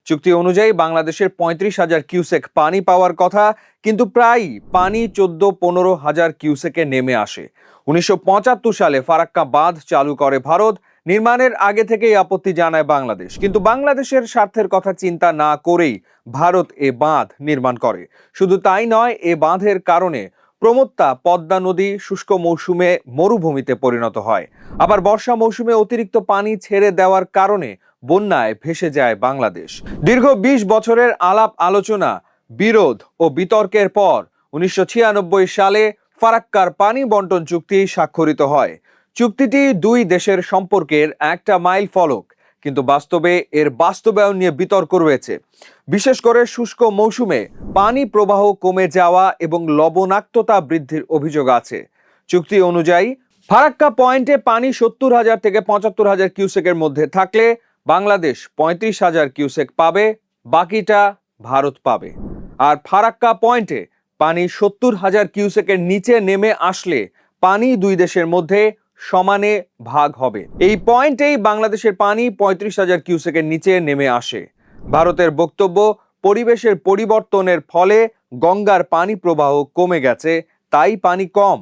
চুক্তি অনুযায়ী বাংলাদেশের ৩৫,০০০ কিউসেক পানি পাওয়ার কথা, কিন্তু প্রায় পানি ১৪-১৫,০০০ কিউসেকে নেমে আসে। ১৯৭৫ সালে ফারাক্কা বাঁধ চালু করে ভারত। নির্মাণের আগে থেকেই আপত্তি জানায় বাংলাদেশ, কিন্তু বাংলাদেশের স্বার্থের কথা চিন্তা না করেই ভারত এ বাঁধ নির্মাণ করে। শুধু তাই নয়, এ বাঁধের কারণে প্রমত্তা পদ্মা নদী শুষ্ক মৌসুমে মরুভূমিতে পরিণত হয়। আবার বর্ষা মৌসুমে অতিরিক্ত পানি ছেড়ে দেওয়ার কারণে বন্যায় ভেসে যায় বাংলাদেশ। দীর্ঘ ২০ বছরের আলাপ আলোচনা, বিরোধ ও বিতর্কের পর ১৯৯৬ সালে ফারাক্কার পানি বন্টন চুক্তি স্বাক্ষরিত হয়। চুক্তিটি দুই দেশের সম্পর্কের একটা মাইল ফলক, কিন্তু বাস্তবে এর বাস্তবায়ন নিয়ে বিতর্ক রয়েছে। বিশেষ করে শুষ্ক মৌসুমে পানি প্রবাহ কমে যাওয়া এবং লবণাক্ততা বৃদ্ধির অভিযোগ আছে। চুক্তি অনুযায়ী ফারাক্কা পয়েন্টে পানি ৭০,০০০ থেকে ৭৫,০০০ কিউসেকের মধ্যে থাকলে বাংলাদেশ ৩৫,০০০ কিউসেক পাবে, বাকিটা ভারত পাবে। আর ফারাক্কা পয়েন্টে পানি ৭০,০০০ কিউসেকের নিচে নেমে আসলে পানি দুই দেশের মধ্যে সমানে ভাগ হবে। এই পয়েন্টেই বাংলাদেশের পানি ৩৫,০০০ কিউসেকের নিচে নেমে আসে। ভারতের বক্তব্য, পরিবেশের পরিবর্তনের ফলে গঙ্গার পানি প্রবাহ কমে গেছে, তাই পানি কম।